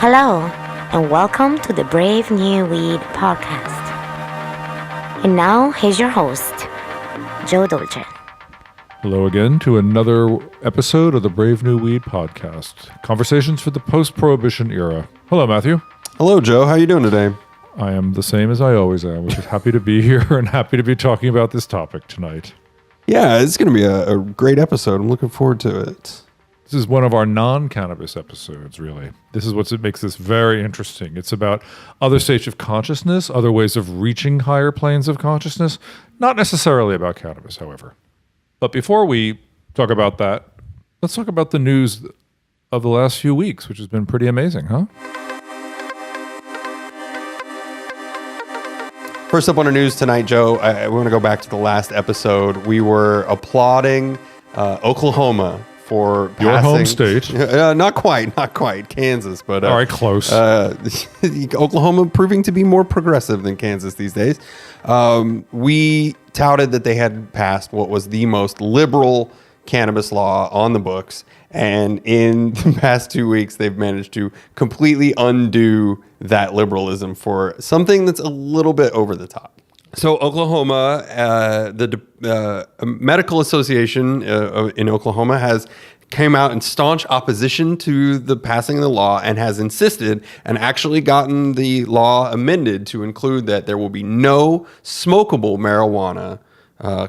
Hello, and welcome to the Brave New Weed podcast. And now, here's your host, Joe Dolce. Hello again to another episode of the Brave New Weed podcast. Conversations for the post-prohibition era. Hello, Matthew. Hello, Joe. How are you doing today? I am the same as I always am, which is happy to be here and happy to be talking about this topic tonight. Yeah, it's going to be a great episode. I'm looking forward to it. This is one of our non-cannabis episodes, really. This is what makes this very interesting. It's about other states of consciousness, other ways of reaching higher planes of consciousness, not necessarily about cannabis, however. But before we talk about that, let's talk about the news of the last few weeks, which has been pretty amazing, huh? First up on our news tonight, Joe, I want to go back to the last episode. We were applauding Oklahoma for passing. Your home state. Not quite. Kansas, but all right, close. Oklahoma proving to be more progressive than Kansas these days. We touted that they had passed what was the most liberal cannabis law on the books, and in the past 2 weeks, they've managed to completely undo that liberalism for something that's a little bit over the top. So Oklahoma, the Medical Association in Oklahoma has came out in staunch opposition to the passing of the law and has insisted and actually gotten the law amended to include that there will be no smokable marijuana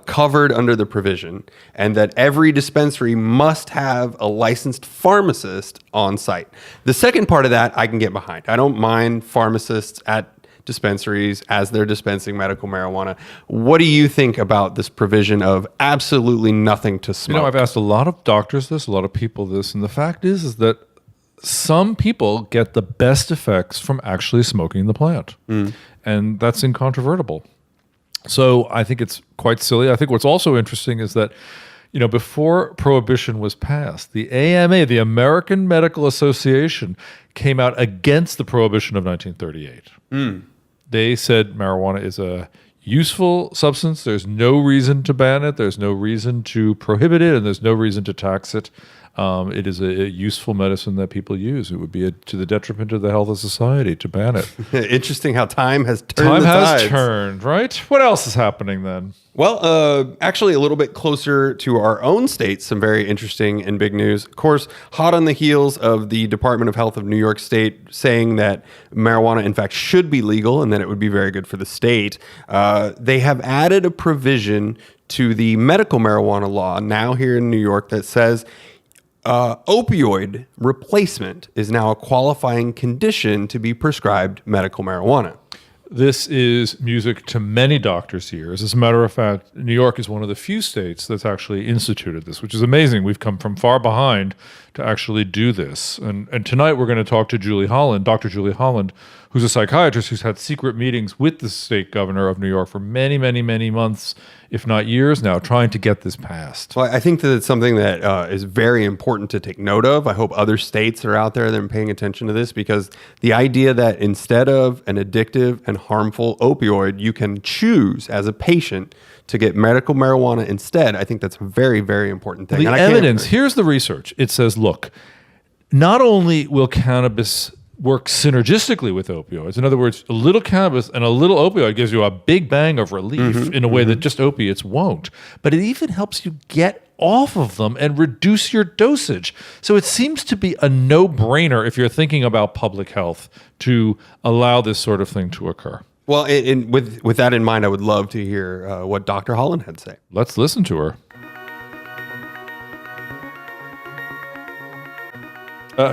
covered under the provision, and that every dispensary must have a licensed pharmacist on site. The second part of that I can get behind. I don't mind pharmacists at dispensaries as they're dispensing medical marijuana. What do you think about this provision of absolutely nothing to smoke? You know, I've asked a lot of doctors this, a lot of people this, and the fact is that some people get the best effects from actually smoking the plant. And that's incontrovertible. So I think it's quite silly. I think what's also interesting is that, you know, before prohibition was passed, the AMA, the American Medical Association, came out against the prohibition of 1938. They said marijuana is a useful substance. There's no reason to ban it. There's no reason to prohibit it, and there's no reason to tax it. It is a useful medicine that people use. It would be to the detriment of the health of society to ban it. Interesting how time has turned the tides. Turned, right? What else is happening then? Well, actually a little bit closer to our own state, some very interesting and big news. Of course, hot on the heels of the Department of Health of New York State saying that marijuana, in fact, should be legal and that it would be very good for the state. They have added a provision to the medical marijuana law now here in New York that says opioid replacement is now a qualifying condition to be prescribed medical marijuana. This is music to many doctors' ears. As a matter of fact, New York is one of the few states that's actually instituted this, which is amazing. We've come from far behind to actually do this. And tonight we're going to talk to Julie Holland, Dr. Julie Holland, who's a psychiatrist who's had secret meetings with the state governor of New York for many, many, many months, if not years now, trying to get this passed. Well, I think that it's something that is very important to take note of. I hope other states are out there that are paying attention to this, because the idea that instead of an addictive and harmful opioid, you can choose as a patient to get medical marijuana instead, I think that's a very, very important thing. The evidence, here's the research. It says, look, not only will cannabis work synergistically with opioids. In other words, a little cannabis and a little opioid gives you a big bang of relief in a way that just opiates won't. But it even helps you get off of them and reduce your dosage. So it seems to be a no-brainer if you're thinking about public health to allow this sort of thing to occur. Well, with that in mind, I would love to hear what Dr. Holland had to say. Let's listen to her.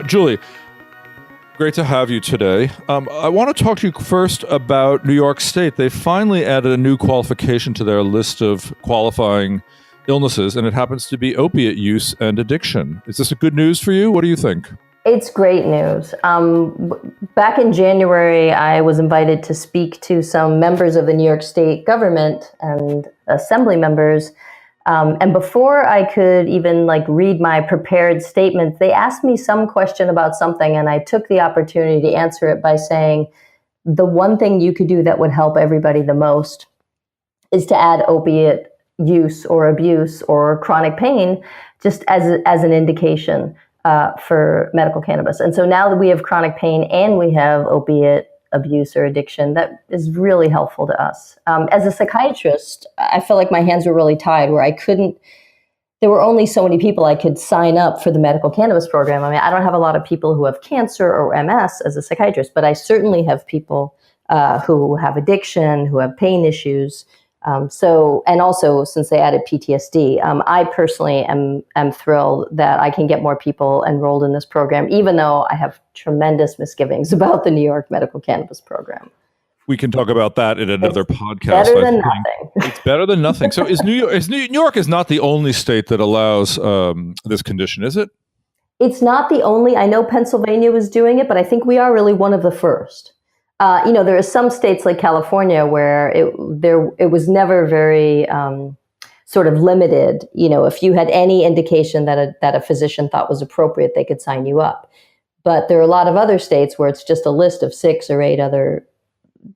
Julie, great to have you today. I want to talk to you first about New York State. They finally added a new qualification to their list of qualifying illnesses, and it happens to be opiate use and addiction. Is this a good news for you? What do you think? It's great news. Back in January, I was invited to speak to some members of the New York State government and assembly members. And before I could even read my prepared statements, they asked me some question about something, and I took the opportunity to answer it by saying, the one thing you could do that would help everybody the most is to add opiate use or abuse or chronic pain just as an indication. for medical cannabis. And so now that we have chronic pain and we have opiate abuse or addiction, that is really helpful to us. As a psychiatrist, I felt like my hands were really tied where there were only so many people I could sign up for the medical cannabis program. I mean, I don't have a lot of people who have cancer or MS as a psychiatrist, but I certainly have people who have addiction, who have pain issues. And also since they added PTSD, I personally am thrilled that I can get more people enrolled in this program, even though I have tremendous misgivings about the New York medical cannabis program. We can talk about that in another podcast. Better than nothing. It's better than nothing. So New York is not the only state that allows this condition, is it? It's not the only. I know Pennsylvania was doing it, but I think we are really one of the first. There are some states like California where it was never very sort of limited. If you had any indication that a physician thought was appropriate, they could sign you up. But there are a lot of other states where it's just a list of 6 or 8 other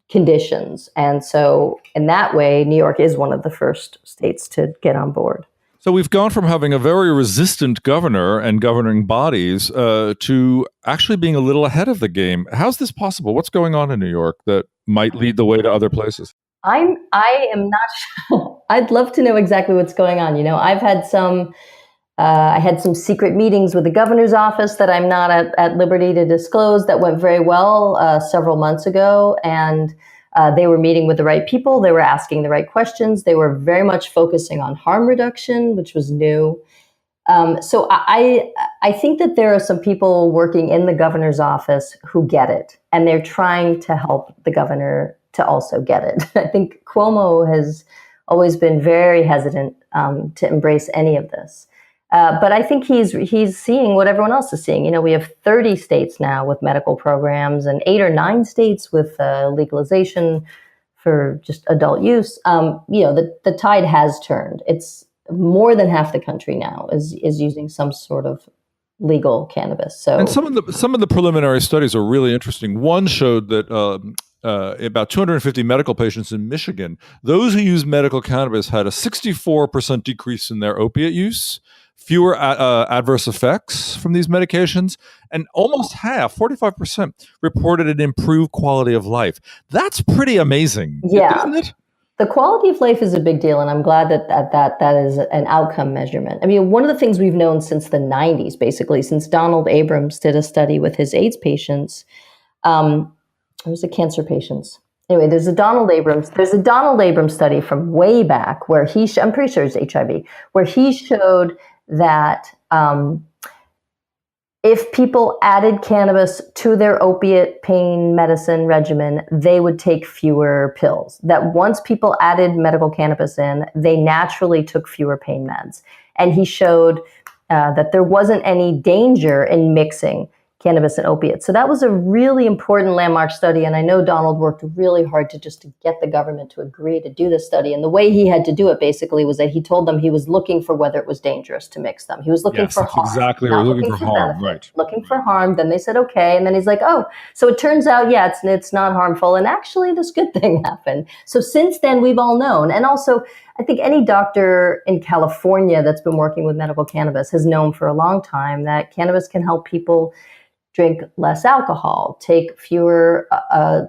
conditions. And so in that way, New York is one of the first states to get on board. So we've gone from having a very resistant governor and governing bodies to actually being a little ahead of the game. How's this possible? What's going on in New York that might lead the way to other places? I am not sure. I'd love to know exactly what's going on. I've had I had some secret meetings with the governor's office that I'm not at liberty to disclose that went very well several months ago. And they were meeting with the right people. They were asking the right questions. They were very much focusing on harm reduction, which was new. So I think that there are some people working in the governor's office who get it, and they're trying to help the governor to also get it. I think Cuomo has always been very hesitant to embrace any of this. But I think he's seeing what everyone else is seeing. We have 30 states now with medical programs and 8 or 9 states with legalization for just adult use. The tide has turned. It's more than half the country now is using some sort of legal cannabis. So, and some of the preliminary studies are really interesting. One showed that about 250 medical patients in Michigan, those who use medical cannabis had a 64% decrease in their opiate use, fewer adverse effects from these medications, and almost half, 45%, reported an improved quality of life. That's pretty amazing, isn't it? The quality of life is a big deal, and I'm glad that is an outcome measurement. I mean, one of the things we've known since the 90s, basically, since Donald Abrams did a study with his AIDS patients, it was cancer patients. Anyway, there's a Donald Abrams study from way back where I'm pretty sure it's HIV, where he showed that if people added cannabis to their opiate pain medicine regimen, they would take fewer pills. That once people added medical cannabis in, they naturally took fewer pain meds. And he showed that there wasn't any danger in mixing cannabis and opiates. So that was a really important landmark study. And I know Donald worked really hard to get the government to agree to do this study. And the way he had to do it basically was that he told them he was looking for whether it was dangerous to mix them. He was looking for harm. Exactly. We're looking for harm, right. Looking for harm. Then they said, okay. And then he's like, oh, so it turns out, it's not harmful. And actually this good thing happened. So since then we've all known. And also I think any doctor in California that's been working with medical cannabis has known for a long time that cannabis can help people drink less alcohol, take fewer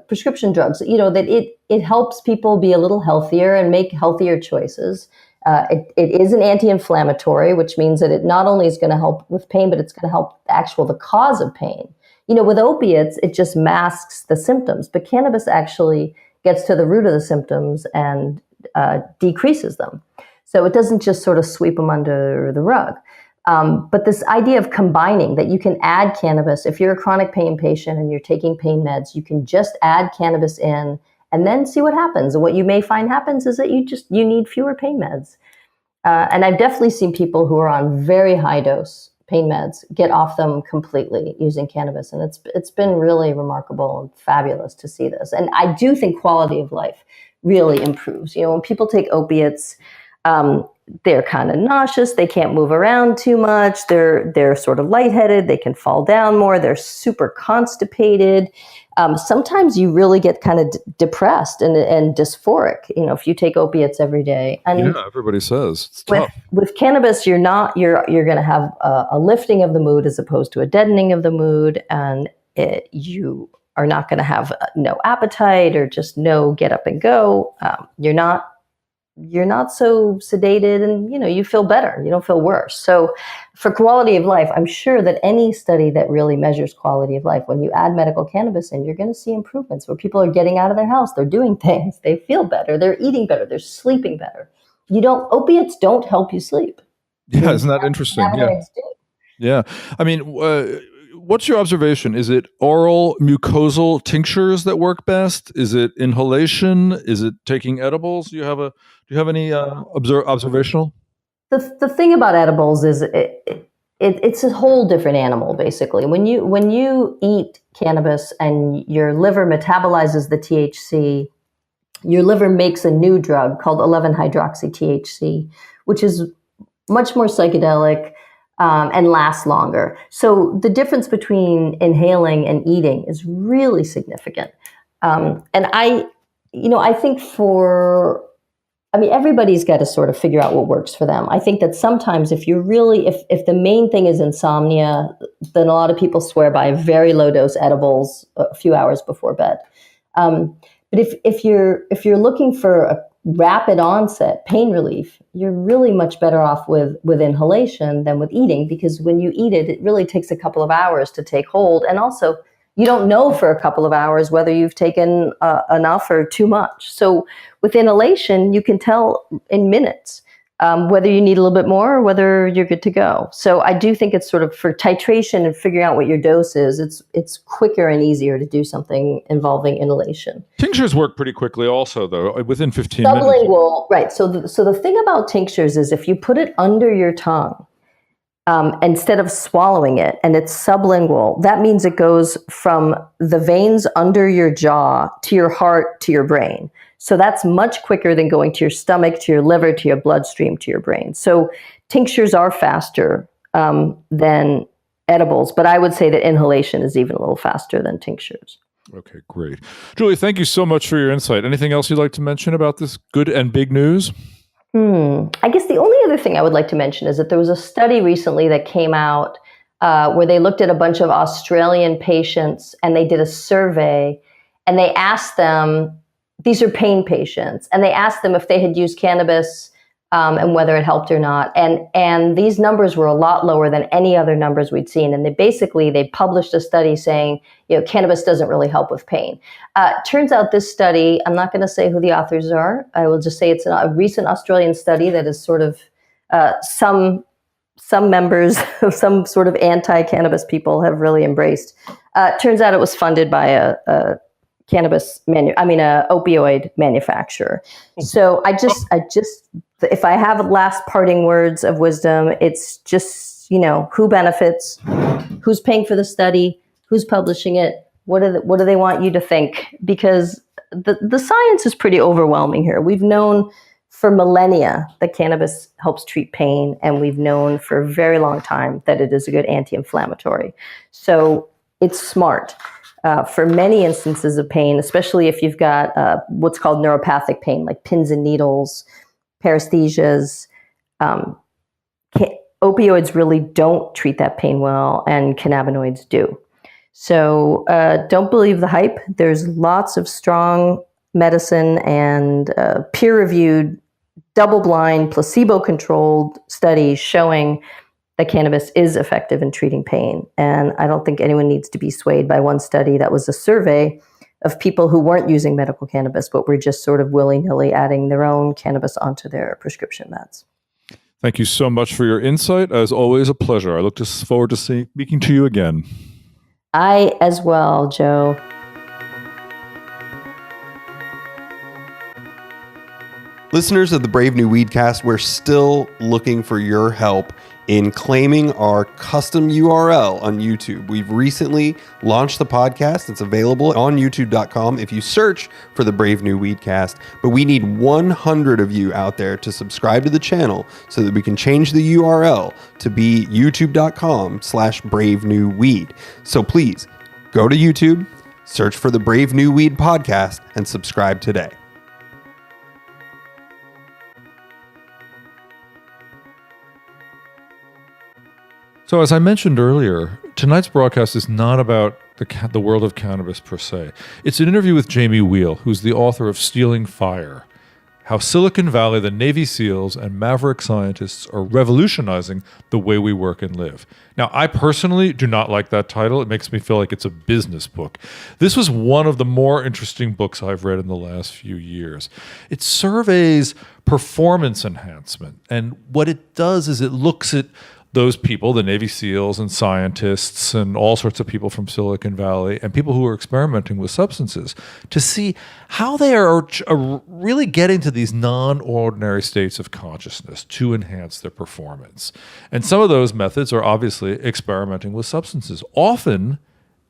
prescription drugs, that it helps people be a little healthier and make healthier choices. It is an anti-inflammatory, which means that it not only is going to help with pain, but it's going to help the cause of pain. With opiates, it just masks the symptoms, but cannabis actually gets to the root of the symptoms and decreases them. So it doesn't just sort of sweep them under the rug. But this idea of combining, that you can add cannabis, if you're a chronic pain patient and you're taking pain meds, you can just add cannabis in and then see what happens. And what you may find happens is that you need fewer pain meds. And I've definitely seen people who are on very high dose pain meds get off them completely using cannabis. And it's been really remarkable and fabulous to see this. And I do think quality of life really improves. When people take opiates, they're kind of nauseous. They can't move around too much. They're sort of lightheaded. They can fall down more. They're super constipated. Sometimes you really get kind of depressed and dysphoric, if you take opiates every day. And everybody says it's tough. With cannabis, you're going to have a lifting of the mood as opposed to a deadening of the mood, and you are not going to have no appetite or just no get up and go. You're not so sedated, and you feel better. You don't feel worse. So for quality of life, I'm sure that any study that really measures quality of life, when you add medical cannabis in, you're going to see improvements where people are getting out of their house, they're doing things, they feel better, they're eating better, they're sleeping better. Opiates don't help you sleep. Yeah, isn't that interesting? Yeah. I mean, what's your observation? Is it oral mucosal tinctures that work best? Is it inhalation? Is it taking edibles? Do you have any observational? The thing about edibles is it's a whole different animal, basically. When you eat cannabis and your liver metabolizes the THC, your liver makes a new drug called 11-hydroxy-THC, which is much more psychedelic and lasts longer. So the difference between inhaling and eating is really significant. And I think everybody's got to sort of figure out what works for them. I think that sometimes if the main thing is insomnia, then a lot of people swear by very low dose edibles a few hours before bed. But if you're looking for a rapid onset pain relief, you're really much better off with inhalation than with eating, because when you eat it really takes a couple of hours to take hold. And also, you don't know for a couple of hours whether you've taken enough or too much. So with inhalation, you can tell in minutes whether you need a little bit more or whether you're good to go. So I do think it's sort of for titration and figuring out what your dose is, it's quicker and easier to do something involving inhalation. Tinctures work pretty quickly also, though, within 15 Sublingual, right. So the thing about tinctures is if you put it under your tongue, instead of swallowing it, and it's sublingual, that means it goes from the veins under your jaw to your heart to your brain. So that's much quicker than going to your stomach, to your liver, to your bloodstream, to your brain. So tinctures are faster than edibles, but I would say that inhalation is even a little faster than tinctures. Okay, great. Julie, thank you so much for your insight. Anything else you'd like to mention about this good and big news? I guess the only other thing I would like to mention is that there was a study recently that came out where they looked at a bunch of Australian patients and they did a survey, and they asked them, these are pain patients, and they asked them if they had used cannabis and whether it helped or not. And these numbers were a lot lower than any other numbers we'd seen. And they published a study saying, cannabis doesn't really help with pain. Turns out this study, I'm not going to say who the authors are. I will just say it's a recent Australian study that is sort of some members of some sort of anti-cannabis people have really embraced. Turns out it was funded by a opioid manufacturer. So I just, if I have last parting words of wisdom, it's just, who benefits, who's paying for the study, who's publishing it, what do they want you to think? Because the science is pretty overwhelming here. We've known for millennia that cannabis helps treat pain, and we've known for a very long time that it is a good anti-inflammatory. So it's smart. For many instances of pain, especially if you've got what's called neuropathic pain, like pins and needles, paresthesias, opioids really don't treat that pain well, and cannabinoids do. So don't believe the hype. There's lots of strong medicine and peer-reviewed, double-blind, placebo-controlled studies showing that cannabis is effective in treating pain. And I don't think anyone needs to be swayed by one study that was a survey of people who weren't using medical cannabis, but were just sort of willy-nilly adding their own cannabis onto their prescription meds. Thank you so much for your insight. As always, a pleasure. I look forward to speaking to you again. I as well, Joe. Listeners of the Brave New Weedcast, we're still looking for your help in claiming our custom URL on YouTube. We've recently launched the podcast. It's available on youtube.com if you search for the Brave New Weedcast. But we need 100 of you out there to subscribe to the channel so that we can change the URL to be youtube.com/Brave New Weed. So please go to YouTube, search for the Brave New Weed podcast, and subscribe today. So as I mentioned earlier, tonight's broadcast is not about the world of cannabis per se. It's an interview with Jamie Wheal, who's the author of Stealing Fire: How Silicon Valley, the Navy SEALs, and maverick scientists are revolutionizing the way we work and live. Now, I personally do not like that title. It makes me feel like it's a business book. This was one of the more interesting books I've read in the last few years. It surveys performance enhancement, and what it does is it looks at those people, the Navy SEALs and scientists and all sorts of people from Silicon Valley and people who are experimenting with substances, to see how they are really getting to these non-ordinary states of consciousness to enhance their performance. And some of those methods are obviously experimenting with substances, often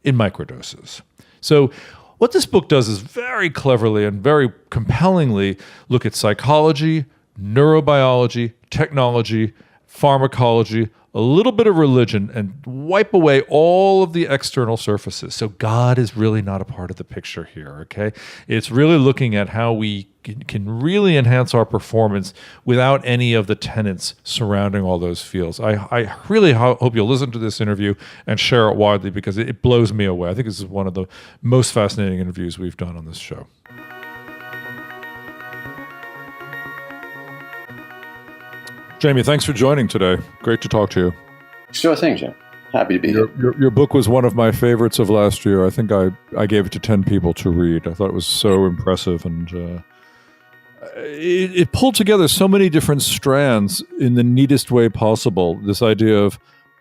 in microdoses. So what this book does is very cleverly and very compellingly look at psychology, neurobiology, technology, pharmacology, a little bit of religion, and wipe away all of the external surfaces. So God is really not a part of the picture here, okay? It's really looking at how we can really enhance our performance without any of the tenets surrounding all those fields. I really hope you'll listen to this interview and share it widely, because it blows me away. I think this is one of the most fascinating interviews we've done on this show. Jamie, thanks for joining today. Great to talk to you. Sure thing, Jim. Happy to be here. Your book was one of my favorites of last year. I think I gave it to 10 people to read. I thought it was so impressive, and it pulled together so many different strands in the neatest way possible. This idea of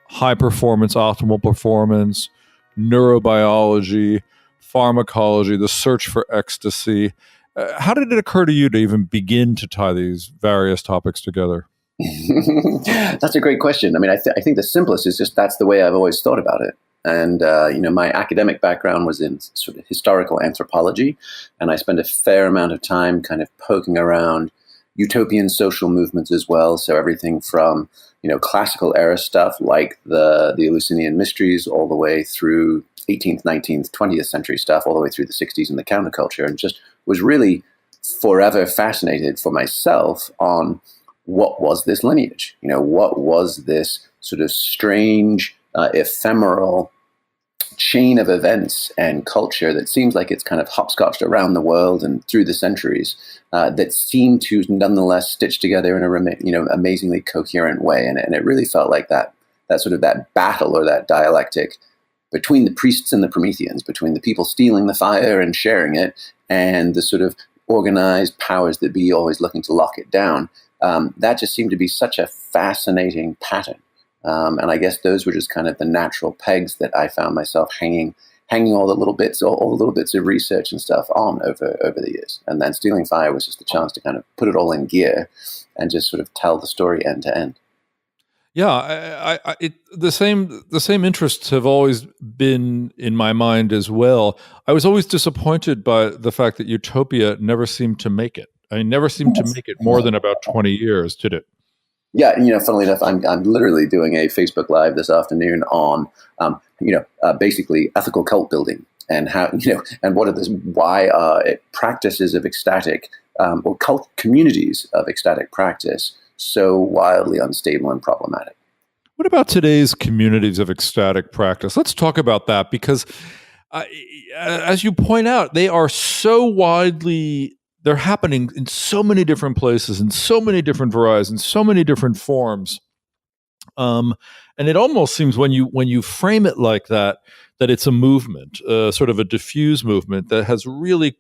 high performance, optimal performance, neurobiology, pharmacology, the search for ecstasy. How did it occur to you to even begin to tie these various topics together? That's a great question. I mean, I think the simplest is just that's the way I've always thought about it. And, my academic background was in sort of historical anthropology, and I spent a fair amount of time kind of poking around utopian social movements as well. So everything from, classical era stuff like the Eleusinian Mysteries all the way through 18th, 19th, 20th century stuff, all the way through the 60s and the counterculture, and just was really forever fascinated for myself on what was this lineage? What was this sort of strange, ephemeral chain of events and culture that seems like it's kind of hopscotched around the world and through the centuries, that seem to nonetheless stitch together in a amazingly coherent way. And it really felt like that sort of that battle or that dialectic between the priests and the Prometheans, between the people stealing the fire and sharing it, and the sort of organized powers that be always looking to lock it down. That just seemed to be such a fascinating pattern. And I guess those were just kind of the natural pegs that I found myself hanging all the little bits of research and stuff on over the years. And then Stealing Fire was just the chance to kind of put it all in gear and just sort of tell the story end to end. Yeah, the same interests have always been in my mind as well. I was always disappointed by the fact that Utopia never seemed to make it. Never seemed to make it more than about 20 years, did it? Yeah, funnily enough, I'm literally doing a Facebook Live this afternoon on, basically ethical cult building and how, and why are practices of ecstatic or cult communities of ecstatic practice so wildly unstable and problematic. What about today's communities of ecstatic practice? Let's talk about that, because as you point out, they are so widely. They're happening in so many different places, in so many different varieties, in so many different forms, and it almost seems when you frame it like that it's a movement, sort of a diffuse movement that has really,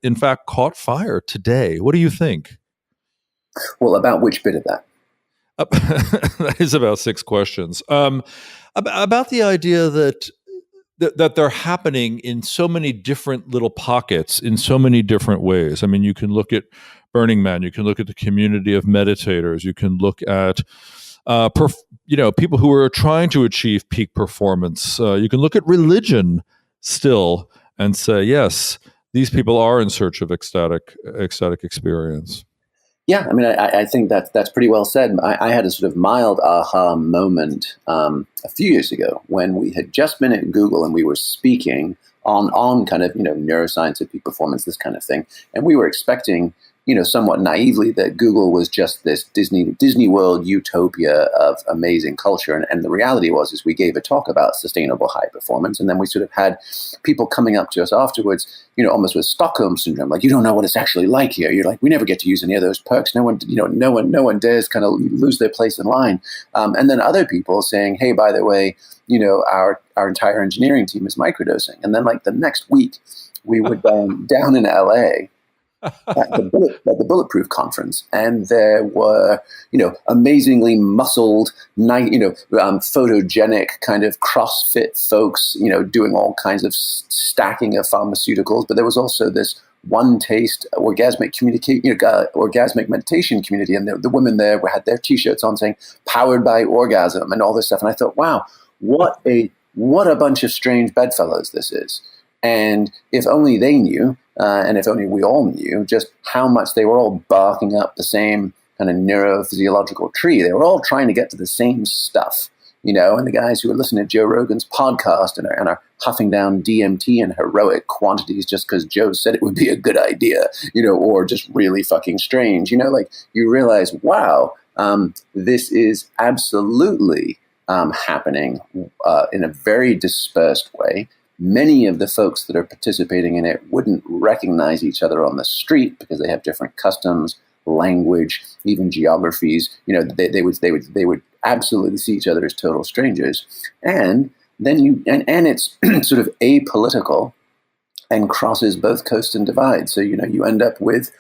in fact, caught fire today. What do you think? Well, about which bit of that? That is about 6 questions. About the idea that they're happening in so many different little pockets in so many different ways. I mean, you can look at Burning Man. You can look at the community of meditators. You can look at people who are trying to achieve peak performance. You can look at religion still and say, yes, these people are in search of ecstatic experience. Yeah, I mean, I think that's pretty well said. I had a sort of mild aha moment a few years ago when we had just been at Google and we were speaking on kind of, neuroscience of peak performance, this kind of thing. And we were expecting, somewhat naively that Google was just this Disney World utopia of amazing culture. And the reality was we gave a talk about sustainable high performance. And then we sort of had people coming up to us afterwards, almost with Stockholm syndrome, like, you don't know what it's actually like here. You're like, we never get to use any of those perks. No one dares kind of lose their place in line. And then other people saying, hey, by the way, our entire engineering team is microdosing. And then like the next week we were down in LA at the Bulletproof conference, and there were, amazingly muscled, photogenic kind of CrossFit folks, doing all kinds of stacking of pharmaceuticals. But there was also this one taste orgasmic meditation community, and the women there had their T-shirts on saying "powered by orgasm" and all this stuff. And I thought, wow, what a bunch of strange bedfellows this is. And if only they knew, and if only we all knew just how much they were all barking up the same kind of neurophysiological tree. They were all trying to get to the same stuff, and the guys who are listening to Joe Rogan's podcast and are huffing down DMT in heroic quantities just because Joe said it would be a good idea, or just really fucking strange, like you realize, wow, this is absolutely happening in a very dispersed way. Many of the folks that are participating in it wouldn't recognize each other on the street because they have different customs, language, even geographies. They would absolutely see each other as total strangers. And then and it's sort of apolitical and crosses both coast and divide. So you end up with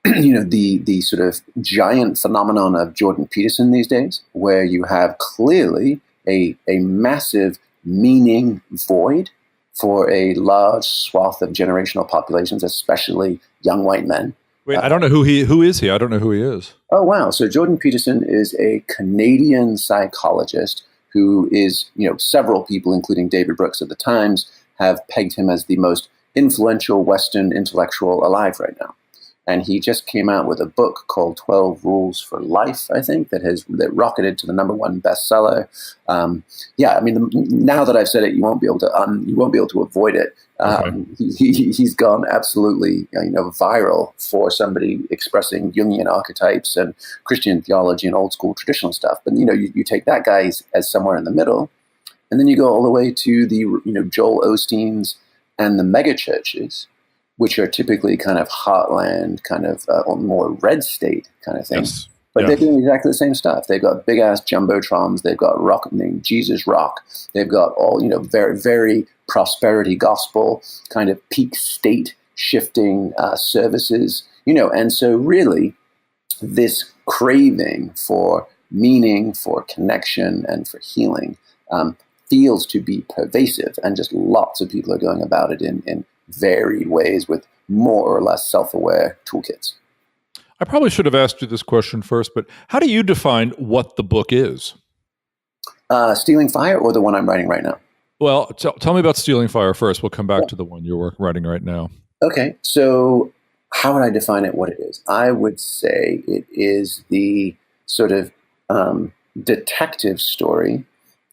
the sort of giant phenomenon of Jordan Peterson these days, where you have clearly a massive meaning void for a large swath of generational populations, especially young white men. Wait, I don't know who is he? I don't know who he is. Oh, wow. So Jordan Peterson is a Canadian psychologist who is, several people, including David Brooks at the Times, have pegged him as the most influential Western intellectual alive right now. And he just came out with a book called 12 Rules for Life, I think, that rocketed to the #1 bestseller. Now that I've said it, you won't be able to avoid it. Okay. He's gone absolutely viral for somebody expressing Jungian archetypes and Christian theology and old school traditional stuff. But you take that guy as somewhere in the middle, and then you go all the way to the Joel Osteen's and the mega churches, which are typically kind of heartland, kind of more red state kind of thing. Yes. But they're doing exactly the same stuff. They've got big ass jumbotrons. They've got rock named Jesus Rock. They've got all very very prosperity gospel kind of peak state shifting services. And so really, this craving for meaning, for connection, and for healing feels to be pervasive, and just lots of people are going about it in varied ways with more or less self-aware toolkits. I probably should have asked you this question first, but how do you define what the book is? Stealing Fire, or the one I'm writing right now? Well, tell me about Stealing Fire first. We'll come back to the one you're writing right now. Okay, so how would I define it, what it is? I would say it is the sort of detective story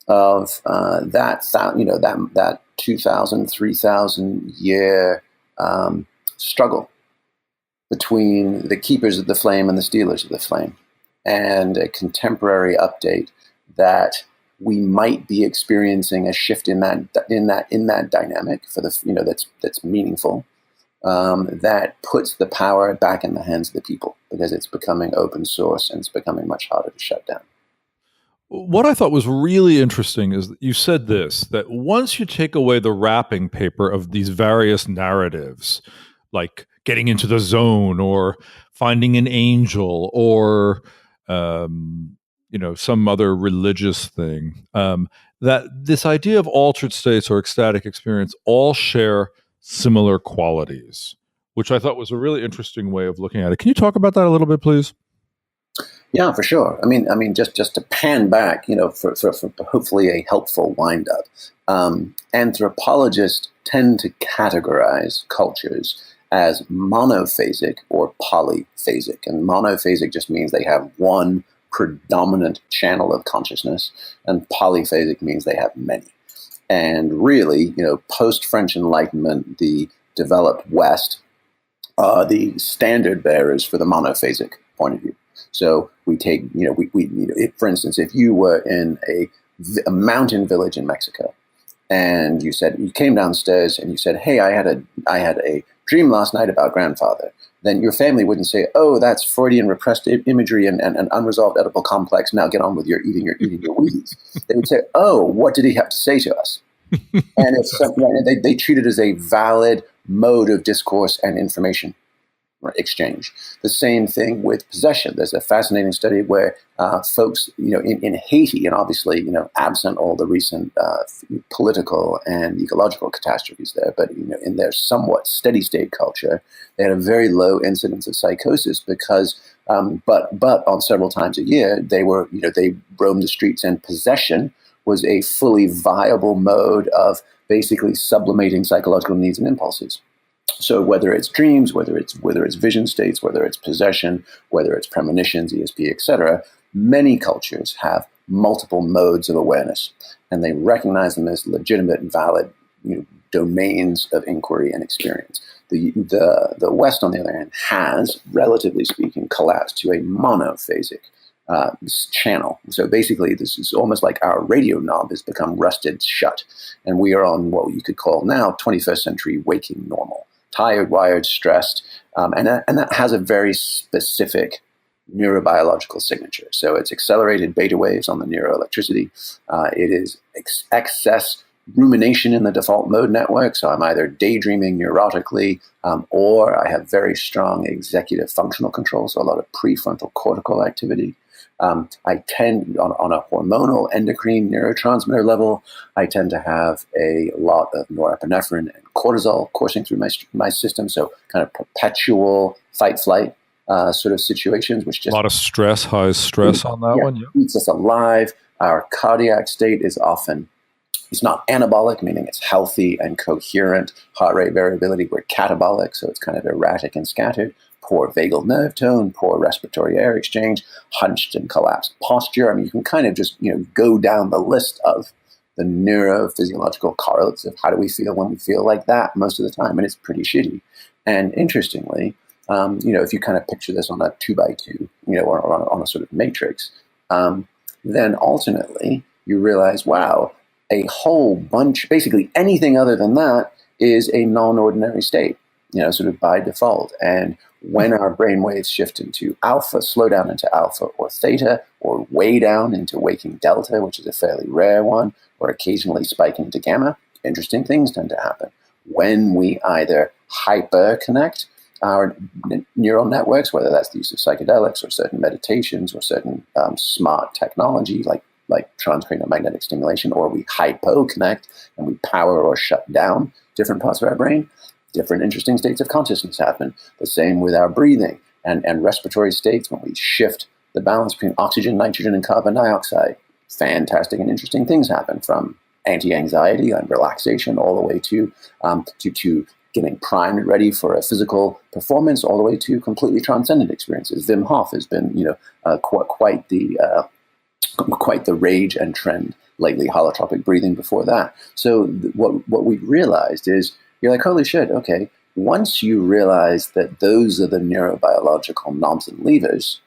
of that 2,000, 3,000 year struggle between the keepers of the flame and the stealers of the flame, and a contemporary update that we might be experiencing a shift in that dynamic for that's meaningful, that puts the power back in the hands of the people because it's becoming open source and it's becoming much harder to shut down. What I thought was really interesting is that you said that once you take away the wrapping paper of these various narratives, like getting into the zone or finding an angel or, some other religious thing, that this idea of altered states or ecstatic experience all share similar qualities, which I thought was a really interesting way of looking at it. Can you talk about that a little bit, please? Yeah, for sure. I mean, just to pan back, for hopefully a helpful wind up. Anthropologists tend to categorize cultures as monophasic or polyphasic, and monophasic just means they have one predominant channel of consciousness, and polyphasic means they have many. And really, post-French Enlightenment, the developed West are the standard bearers for the monophasic point of view. So we take, for instance, if you were in a mountain village in Mexico, and you came downstairs and you said, "Hey, I had a dream last night about grandfather," then your family wouldn't say, "Oh, that's Freudian repressed imagery and unresolved Oedipal complex. Now get on with your eating your Wheaties." They would say, "Oh, what did he have to say to us?" And they treat it as a valid mode of discourse and information exchange. The same thing with possession. There's a fascinating study where folks, in Haiti, and obviously, absent all the recent political and ecological catastrophes there, but in their somewhat steady state culture, they had a very low incidence of psychosis because, but on several times a year, they roamed the streets, and possession was a fully viable mode of basically sublimating psychological needs and impulses. So whether it's dreams, whether it's vision states, whether it's possession, whether it's premonitions, ESP, etc., many cultures have multiple modes of awareness, and they recognize them as legitimate and valid domains of inquiry and experience. The West, on the other hand, has, relatively speaking, collapsed to a monophasic channel. So basically, this is almost like our radio knob has become rusted shut, and we are on what you could call now 21st century waking normal. Tired, wired, stressed, and that has a very specific neurobiological signature. So it's accelerated beta waves on the neuroelectricity. It is excess rumination in the default mode network. So I'm either daydreaming neurotically, or I have very strong executive functional control. So a lot of prefrontal cortical activity. I tend, on a hormonal endocrine neurotransmitter level, I tend to have a lot of norepinephrine and cortisol coursing through my system. So kind of perpetual fight-flight sort of situations, which just... A lot of stress, high stress on that one. Yeah. Keeps us alive. Our cardiac state is often... It's not anabolic, meaning it's healthy and coherent. Heart rate variability, we're catabolic, so it's kind of erratic and scattered. Poor vagal nerve tone, poor respiratory air exchange, hunched and collapsed posture. I mean, you can kind of just, go down the list of the neurophysiological correlates of how do we feel when we feel like that most of the time, and it's pretty shitty. And interestingly, if you kind of picture this on a 2x2, or on a sort of matrix, then ultimately you realize, wow, a whole bunch, basically anything other than that is a non-ordinary state, sort of by default. And when our brain waves shift into alpha, slow down into alpha or theta, or way down into waking delta, which is a fairly rare one, or occasionally spike into gamma, interesting things tend to happen. When we either hyper-connect our neural networks, whether that's the use of psychedelics or certain meditations or certain smart technology like transcranial magnetic stimulation, or we hypo-connect and we power or shut down different parts of our brain, different interesting states of consciousness happen. The same with our breathing and respiratory states when we shift the balance between oxygen, nitrogen, and carbon dioxide. Fantastic and interesting things happen, from anti-anxiety and relaxation all the way to getting primed and ready for a physical performance, all the way to completely transcendent experiences. Wim Hof has been, quite the rage and trend lately. Holotropic breathing before that. So what we realized is, you're like, holy shit, okay, once you realize that those are the neurobiological knobs and levers,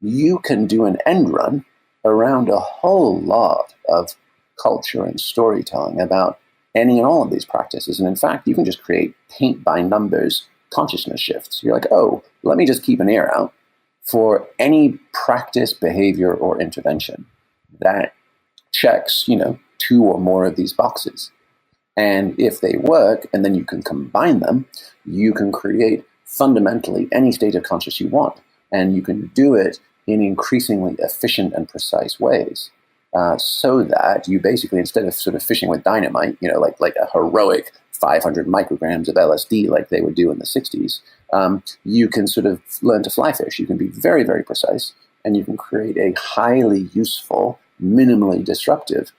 you can do an end run around a whole lot of culture and storytelling about any and all of these practices. And in fact, you can just create paint by numbers consciousness shifts. You're like, oh, let me just keep an ear out for any practice, behavior, or intervention that checks, 2 or more of these boxes. And if they work, and then you can combine them, you can create fundamentally any state of consciousness you want. And you can do it in increasingly efficient and precise ways. So that you basically, instead of sort of fishing with dynamite, like a heroic 500 micrograms of LSD like they would do in the 60s, you can sort of learn to fly fish. You can be very, very precise, and you can create a highly useful, minimally disruptive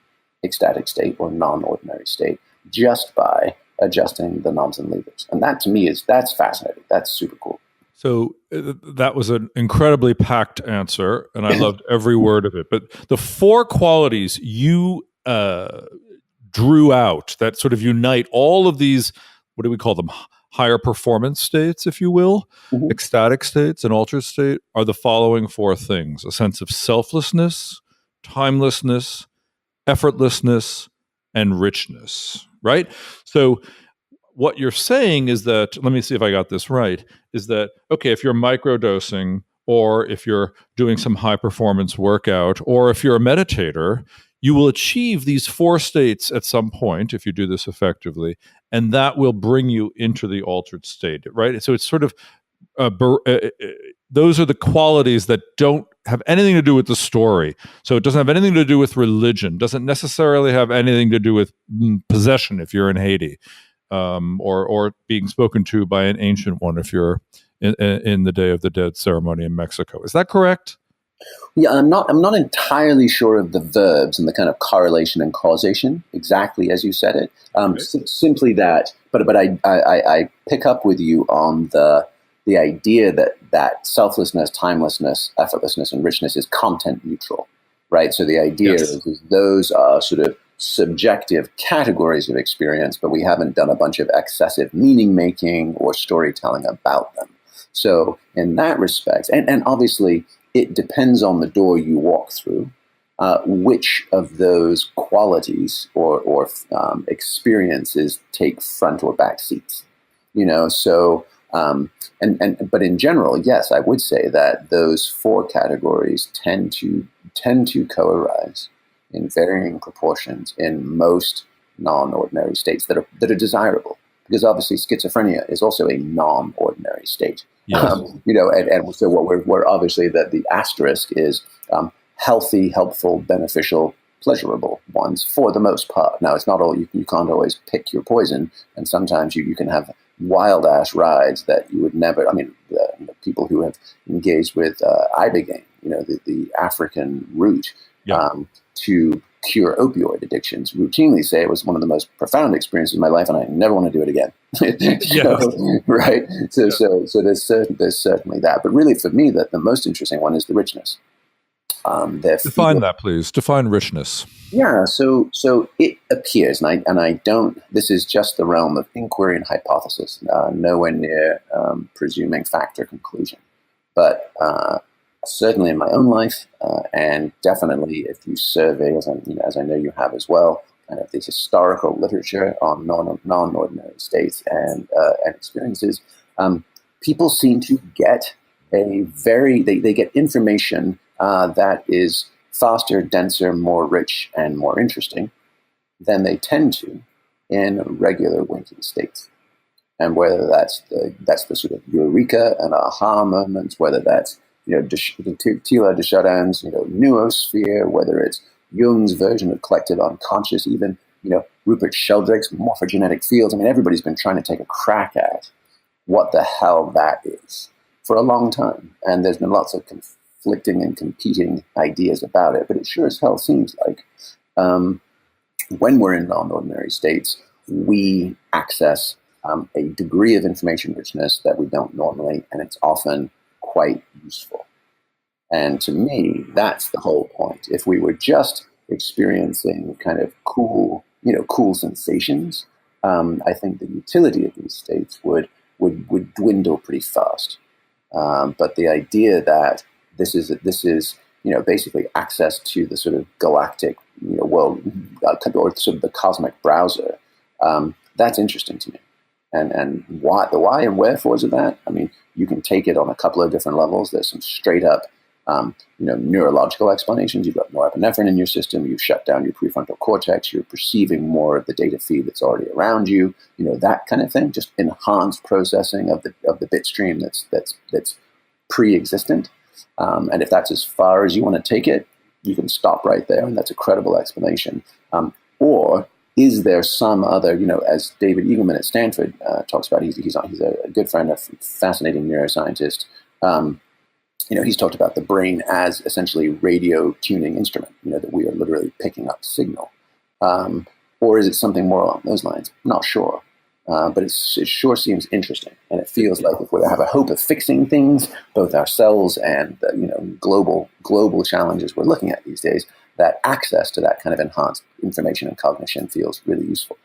ecstatic state or non-ordinary state just by adjusting the noms and levers. And that to me that's fascinating. That's super cool. So that was an incredibly packed answer, and I loved every word of it. But the 4 qualities you drew out that sort of unite all of these, what do we call them? Higher performance states, if you will, ecstatic states and altered state, are the following 4 things: a sense of selflessness, timelessness, effortlessness, and richness, right? So what you're saying is that, let me see if I got this right, is that, okay, if you're microdosing, or if you're doing some high performance workout, or if you're a meditator, you will achieve these 4 states at some point if you do this effectively, and that will bring you into the altered state, right? So it's sort of, those are the qualities that don't have anything to do with the story. So it doesn't have anything to do with religion, doesn't necessarily have anything to do with possession if you're in Haiti. Or being spoken to by an ancient one if you're in the Day of the Dead ceremony in Mexico. Is that correct? Yeah, I'm not entirely sure of the verbs and the kind of correlation and causation exactly as you said it. Simply that, but I pick up with you on the idea that selflessness, timelessness, effortlessness, and richness is content neutral, right? So the idea is those are sort of subjective categories of experience, but we haven't done a bunch of excessive meaning making or storytelling about them. So in that respect, and obviously it depends on the door you walk through, which of those qualities or experiences take front or back seats, so but in general, yes, I would say that those 4 categories tend to co-arise in varying proportions in most non-ordinary states that are desirable, because obviously schizophrenia is also a non-ordinary state. Yes. And so what we're obviously that the asterisk is healthy, helpful, beneficial, pleasurable ones for the most part. Now, it's not all, you can't always pick your poison, and sometimes you can have wild ass rides that you would never. I mean, people who have engaged with ibogaine, the African root. Yeah. To cure opioid addictions, routinely say it was one of the most profound experiences of my life, and I never want to do it again. Right? So there's certainly that, but really for me, the most interesting one is the richness. Define that, please. Define richness. Yeah. So it appears, and I don't. This is just the realm of inquiry and hypothesis, nowhere near presuming fact or conclusion, but. Certainly in my own life, and definitely if you survey, as I know you have as well, kind of this historical literature on non-ordinary states and experiences, people seem to get they get information that is faster, denser, more rich, and more interesting than they tend to in regular waking states. And whether that's the sort of eureka and aha moments, whether that's Tila de Chardin's, noosphere, whether it's Jung's version of collective unconscious, even, Rupert Sheldrake's morphogenetic fields. I mean, everybody's been trying to take a crack at what the hell that is for a long time. And there's been lots of conflicting and competing ideas about it. But it sure as hell seems like when we're in non-ordinary states, we access a degree of information richness that we don't normally, and it's often quite useful. And to me, that's the whole point. If we were just experiencing kind of cool sensations, I think the utility of these states would dwindle pretty fast. But the idea that this is basically access to the sort of galactic world, or sort of the cosmic browser, that's interesting to me. And why, the why and wherefores of that, I mean, you can take it on a couple of different levels. There's some straight up, neurological explanations. You've got norepinephrine in your system. You've shut down your prefrontal cortex. You're perceiving more of the data feed that's already around you. That kind of thing. Just enhanced processing of the bit stream that's pre-existent. And if that's as far as you want to take it, you can stop right there, and that's a credible explanation. Or is there some other, as David Eagleman at Stanford talks about, he's a good friend, a fascinating neuroscientist. He's talked about the brain as essentially radio tuning instrument, that we are literally picking up signal. Or is it something more along those lines? Not sure. But it sure seems interesting. And it feels like if we have a hope of fixing things, both ourselves and the, global challenges we're looking at these days, that access to that kind of enhanced information and cognition feels really useful.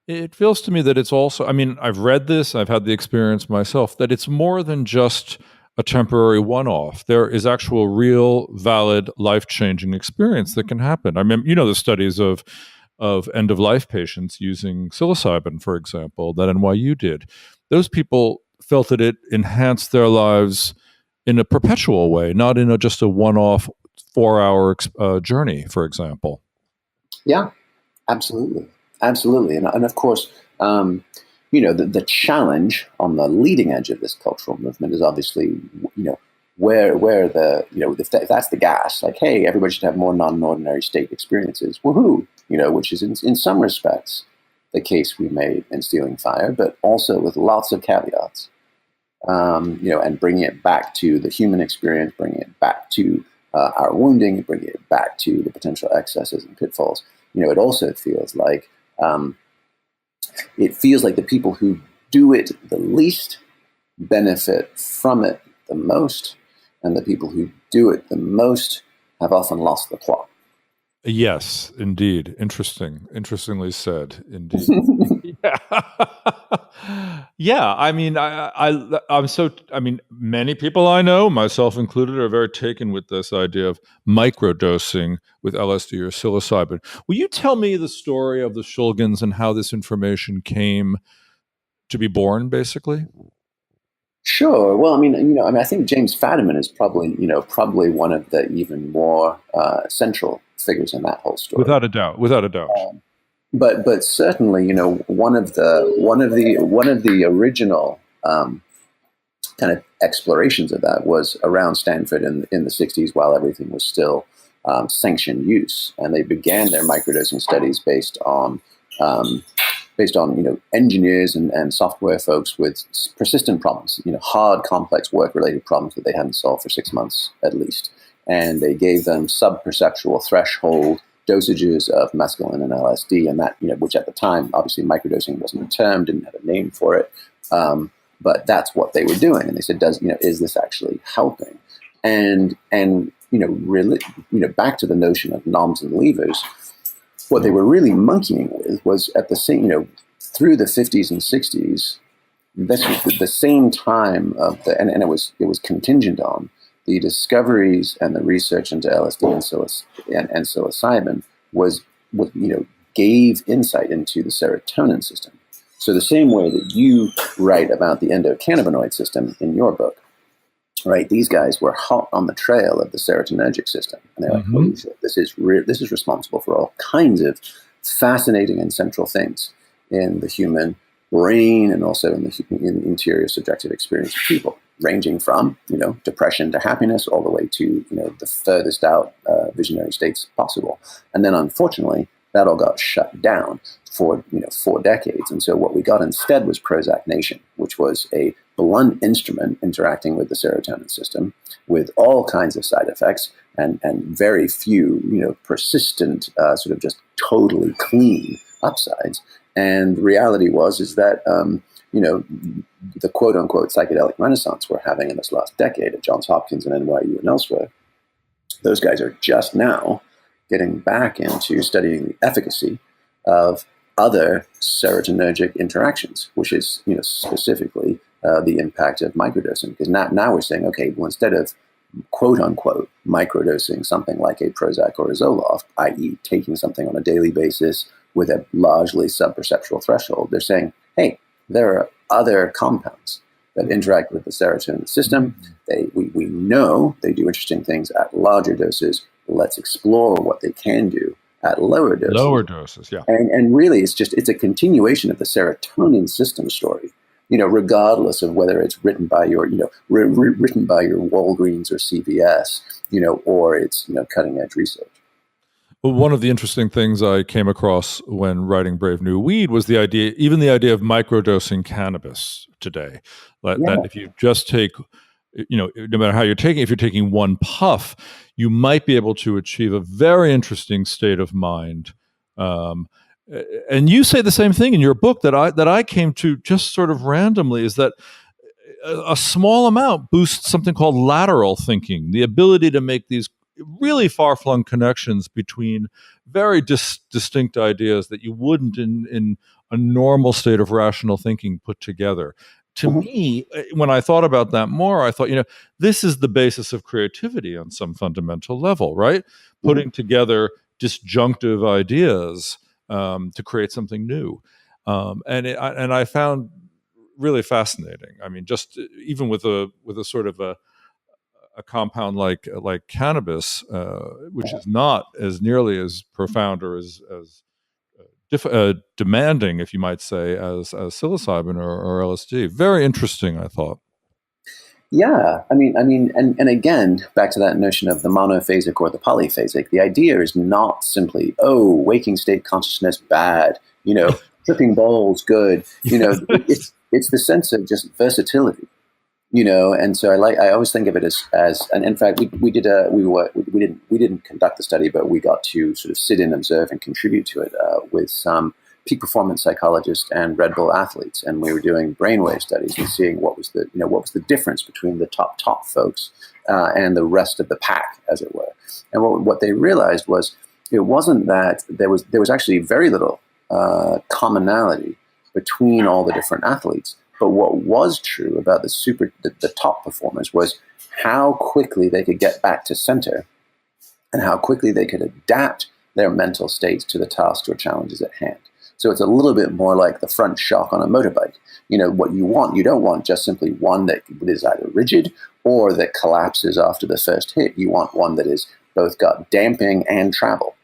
It feels to me that it's also, I've read this, I've had the experience myself, that it's more than just a temporary one-off. There is actual real, valid, life-changing experience that can happen. I remember, the studies of end-of-life patients using psilocybin, for example, that NYU did. Those people felt that it enhanced their lives in a perpetual way, not in just a one-off 4-hour journey, for example. Yeah, absolutely. And of course, the challenge on the leading edge of this cultural movement is obviously, where if that's the gas, like, hey, everybody should have more non-ordinary state experiences. Woohoo! Which is in some respects the case we made in Stealing Fire, but also with lots of caveats. And bringing it back to the human experience, bringing it back to our wounding, bringing it back to the potential excesses and pitfalls. It also feels like the people who do it the least benefit from it the most, and the people who do it the most have often lost the plot. Yes, indeed. Interestingly said, indeed. Yeah. Many people I know, myself included, are very taken with this idea of microdosing with LSD or psilocybin. Will you tell me the story of the Shoguns and how this information came to be born, basically? Sure. Well, I think James Fadiman is probably one of the even more central figures in that whole story. Without a doubt. But certainly, one of the original kind of explorations of that was around Stanford in the 60s, while everything was still sanctioned use, and they began their microdosing studies based on engineers and software folks with persistent problems, hard, complex work-related problems that they hadn't solved for 6 months at least. And they gave them sub-perceptual threshold dosages of mescaline and LSD, and that, which at the time, obviously microdosing wasn't a term, didn't have a name for it. But that's what they were doing. And they said, is this actually helping? And really, back to the notion of knobs and levers, what they were really monkeying with was at the same, through the 50s and 60s, this was the same time of and it was contingent on the discoveries and the research into LSD and psilocybin gave insight into the serotonin system. So the same way that you write about the endocannabinoid system in your book, right? These guys were hot on the trail of the serotonergic system, and they're like, "Holy shit, this is responsible for all kinds of fascinating and central things in the human brain and also in the interior subjective experience of people, ranging from depression to happiness, all the way to the furthest out visionary states possible." And then, unfortunately, that all got shut down for 4 decades. And so what we got instead was Prozac Nation, which was a blunt instrument interacting with the serotonin system with all kinds of side effects and very few, persistent, sort of just totally clean upsides. And the reality is that, the quote unquote psychedelic renaissance we're having in this last decade at Johns Hopkins and NYU and elsewhere, those guys are just now getting back into studying the efficacy of other serotonergic interactions, which is, specifically the impact of microdosing. Because now we're saying, okay, well, instead of quote unquote microdosing something like a Prozac or a Zoloft, i.e. taking something on a daily basis with a largely sub-perceptual threshold, they're saying, hey, there are other compounds that interact with the serotonin system. We know they do interesting things at larger doses. Let's explore what they can do at lower doses. Lower doses, yeah. And really, it's a continuation of the serotonin system story. Regardless of whether it's written by your, written by your Walgreens or CVS, or it's cutting edge research. Well, one of the interesting things I came across when writing Brave New Weed was the idea of microdosing cannabis today. That if you just take, no matter how you're taking, if you're taking one puff, you might be able to achieve a very interesting state of mind. And you say the same thing in your book that I came to just sort of randomly, is that a small amount boosts something called lateral thinking, the ability to make these really far-flung connections between very distinct ideas that you wouldn't in a normal state of rational thinking put together. To me, when I thought about that more, I thought, this is the basis of creativity on some fundamental level, right? Putting together disjunctive ideas to create something new. And I found really fascinating. I mean, just even with a sort of a compound like cannabis, which is not as nearly as profound or as demanding, if you might say, as psilocybin or LSD. Very interesting, I thought. Yeah, I mean, and again, back to that notion of the monophasic or the polyphasic. The idea is not simply, waking state consciousness bad, tripping balls good. It's the sense of just versatility. And so I always think of it as, and in fact, we didn't conduct the study, but we got to sort of sit in, observe, and contribute to it with some peak performance psychologists and Red Bull athletes, and we were doing brainwave studies and seeing what was the difference between the top folks and the rest of the pack, as it were. And what they realized was it wasn't that there was actually very little commonality between all the different athletes. But what was true about the top performers was how quickly they could get back to center and how quickly they could adapt their mental states to the tasks or challenges at hand. So it's a little bit more like the front shock on a motorbike. What you don't want just simply one that is either rigid or that collapses after the first hit. You want one that is both got damping and travel,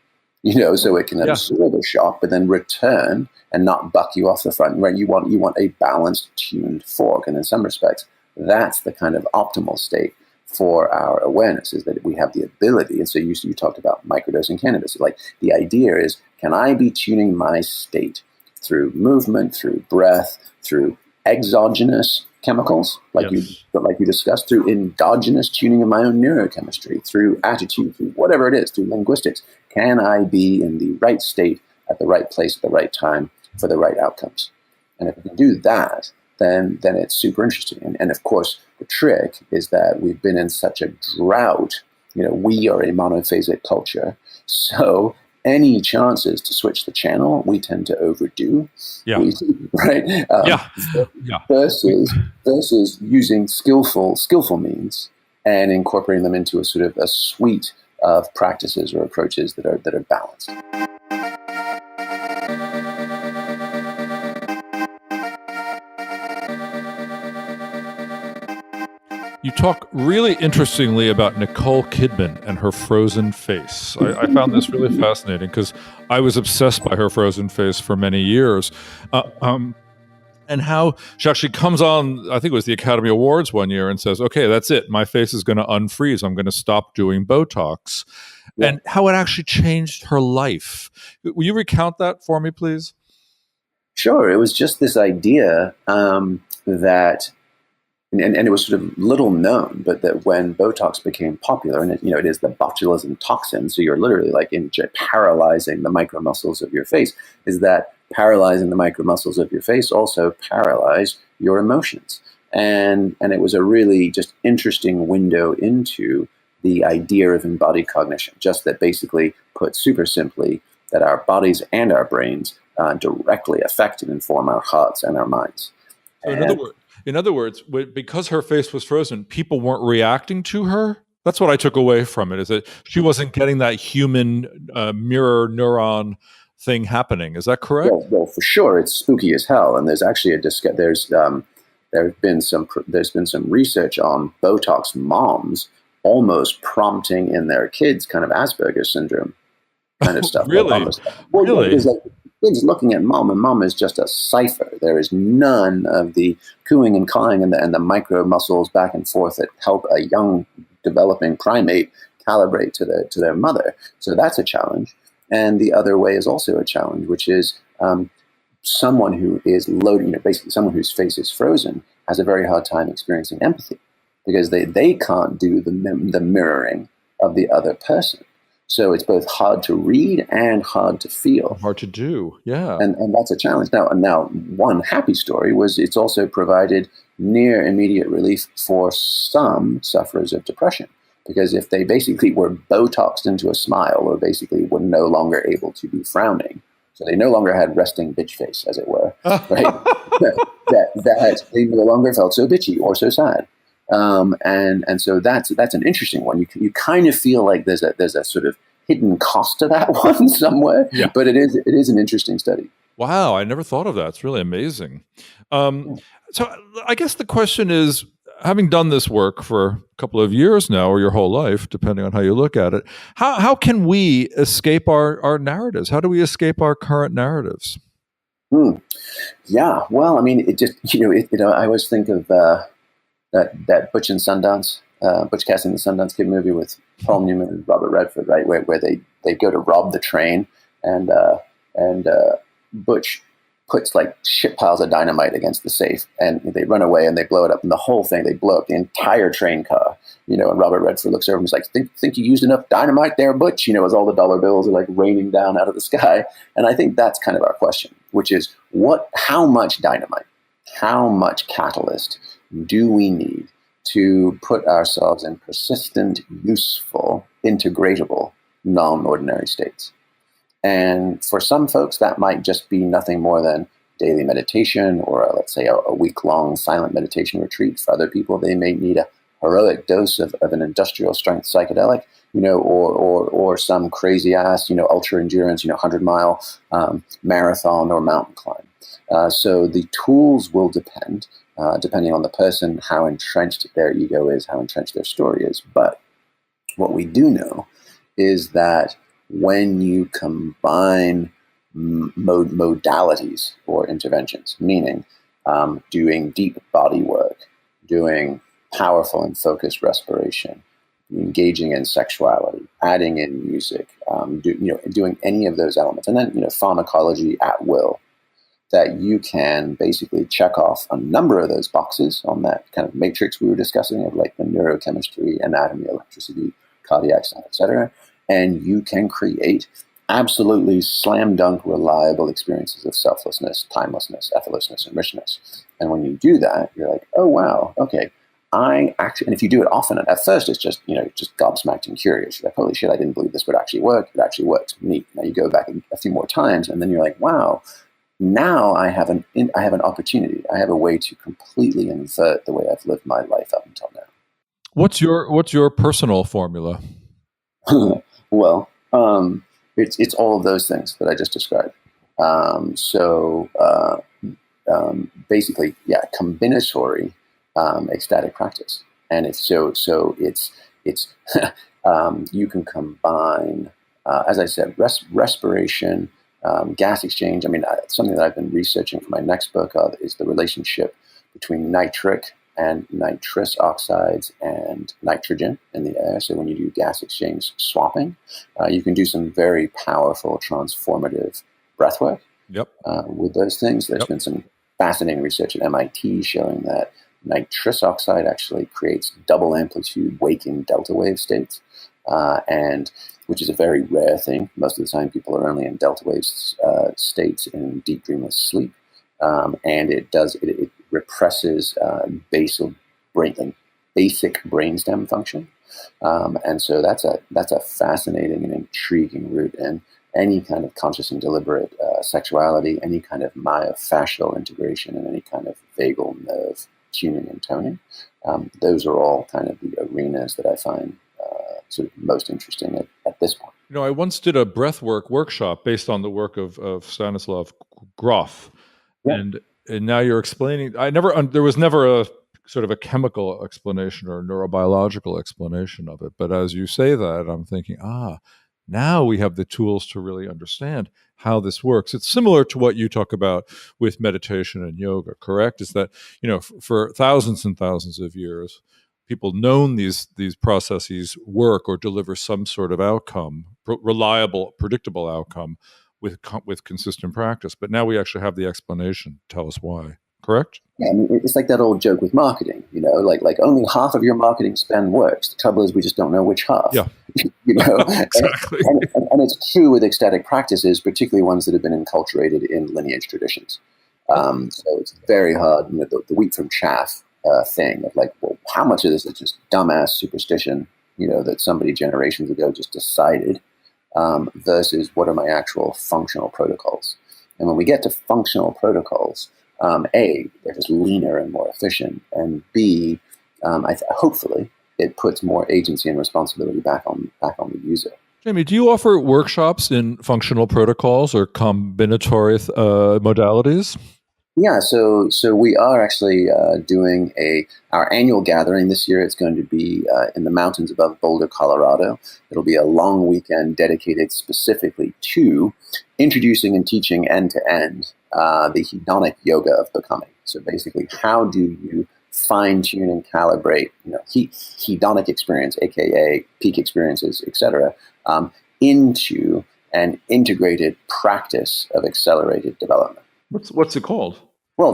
so it can absorb a shock, but then return and not buck you off the front. Right? You want a balanced, tuned fork. And in some respects, that's the kind of optimal state for our awareness, is that we have the ability. And so you talked about microdosing cannabis. Like, the idea is, can I be tuning my state through movement, through breath, through exogenous chemicals, like you discussed, through endogenous tuning of my own neurochemistry, through attitude, through whatever it is, through linguistics? Can I be in the right state at the right place at the right time for the right outcomes? And if we can do that, then it's super interesting. And of course, the trick is that we've been in such a drought. We are a monophasic culture, so any chances to switch the channel, we tend to overdo. Yeah. Right. Versus using skillful means and incorporating them into a sort of a suite of practices or approaches that are balanced. You talk really interestingly about Nicole Kidman and her frozen face. I found this really fascinating because I was obsessed by her frozen face for many years. And how she actually comes on, I think it was the Academy Awards one year, and says, okay, that's it. My face is going to unfreeze. I'm going to stop doing Botox. Yeah. And how it actually changed her life. Will you recount that for me, please? Sure. It was just this idea that... And it was sort of little known, but that when Botox became popular, and it is the botulism toxin, so you're literally like paralyzing the micromuscles of your face, is that paralyzing the micromuscles of your face also paralyze your emotions. And it was a really just interesting window into the idea of embodied cognition, just that basically, put super simply, that our bodies and our brains directly affect and inform our hearts and our minds. So in other words, because her face was frozen, people weren't reacting to her. That's what I took away from it, is that she wasn't getting that human mirror neuron thing happening. Is that correct? Well, for sure, it's spooky as hell. And there's actually there's been some research on Botox moms almost prompting in their kids kind of Asperger's syndrome kind of stuff. Really? Really? It's like kids looking at mom, and mom is just a cipher. There is none of the cooing and cawing and the micro muscles back and forth that help a young developing primate calibrate to their mother. So that's a challenge. And the other way is also a challenge, which is someone who is loaded, basically someone whose face is frozen has a very hard time experiencing empathy because they can't do the mirroring of the other person. So it's both hard to read and hard to feel. Hard to do, yeah. And that's a challenge. Now, one happy story was it's also provided near immediate relief for some sufferers of depression. Because if they basically were Botoxed into a smile or basically were no longer able to be frowning, so they no longer had resting bitch face, as it were, right? that they no longer felt so bitchy or so sad. And so that's an interesting one. You kind of feel like there's a sort of hidden cost to that one somewhere, but it is an interesting study. Wow, I never thought of that. It's really amazing. So I guess the question is, having done this work for a couple of years now, or your whole life, depending on how you look at it, how can we escape our narratives? How do we escape our current narratives? Yeah, well, I mean, it just I always think of that Butch and Sundance, Butch Cassidy and the Sundance Kid movie with Paul Newman and Robert Redford, right, where they go to rob the train, and Butch puts like shit piles of dynamite against the safe, and they run away and they blow it up, and the whole thing, they blow up the entire train car, and Robert Redford looks over and he's like, think you used enough dynamite there, Butch, as all the dollar bills are like raining down out of the sky. And I think that's kind of our question, which is how much dynamite, how much catalyst do we need to put ourselves in persistent, useful, integratable, non-ordinary states? And for some folks, that might just be nothing more than daily meditation or, let's say, a week-long silent meditation retreat. For other people, they may need a heroic dose of an industrial-strength psychedelic, or some crazy-ass, ultra-endurance, 100-mile marathon or mountain climb. So the tools will depend, depending on the person, how entrenched their ego is, how entrenched their story is. But what we do know is that when you combine modalities or interventions, meaning doing deep body work, doing powerful and focused respiration, engaging in sexuality, adding in music, doing any of those elements, and then pharmacology at will, that you can basically check off a number of those boxes on that kind of matrix we were discussing of like the neurochemistry, anatomy, electricity, cardiac stuff, etc. And you can create absolutely slam dunk, reliable experiences of selflessness, timelessness, effortlessness, and richness. And when you do that, you're like, oh, wow, okay. And if you do it often, at first it's just, just gobsmacked and curious. You're like, holy shit, I didn't believe this would actually work. It actually works. Neat. Now you go back a few more times, and then you're like, wow, now I have an opportunity. I have a way to completely invert the way I've lived my life up until now. What's your personal formula? Well, it's all of those things that I just described. Basically, combinatory ecstatic practice, and it's you can combine, as I said, respiration, gas exchange. I mean, something that I've been researching for my next book is the relationship between nitric and nitrous oxides and nitrogen in the air. So when you do gas exchange swapping, you can do some very powerful transformative breath work with those things. There's been some fascinating research at MIT showing that nitrous oxide actually creates double amplitude waking delta wave states, and which is a very rare thing. Most of the time people are only in delta wave states in deep dreamless sleep. And it represses basic brainstem function, and so that's a fascinating and intriguing route in any kind of conscious and deliberate sexuality, any kind of myofascial integration, and any kind of vagal nerve tuning and toning. Those are all kind of the arenas that I find sort of most interesting at this point. I once did a breathwork workshop based on the work of Stanislav Grof. And now you're explaining. There was never a sort of a chemical explanation or a neurobiological explanation of it. But as you say that, I'm thinking, now we have the tools to really understand how this works. It's similar to what you talk about with meditation and yoga, correct? Is that, for thousands and thousands of years, people known these processes work or deliver some sort of outcome, reliable, predictable outcome with consistent practice. But now we actually have the explanation. Tell us why. Correct? Yeah, I mean, it's like that old joke with marketing, like only half of your marketing spend works. The trouble is we just don't know which half. Yeah. Exactly. And it's true with ecstatic practices, particularly ones that have been enculturated in lineage traditions. So it's very hard, the wheat from chaff thing of like, well, how much of this is just dumbass superstition, that somebody generations ago just decided, versus what are my actual functional protocols. And when we get to functional protocols, A, they're just leaner and more efficient, and B, hopefully it puts more agency and responsibility back on the user. Jamie, do you offer workshops in functional protocols or combinatory modalities? Yeah, so we are actually doing our annual gathering this year. It's going to be in the mountains above Boulder, Colorado. It'll be a long weekend dedicated specifically to introducing and teaching end-to-end the hedonic yoga of becoming. So basically, how do you fine-tune and calibrate, hedonic experience, aka peak experiences, etc., into an integrated practice of accelerated development. What's it called? Well,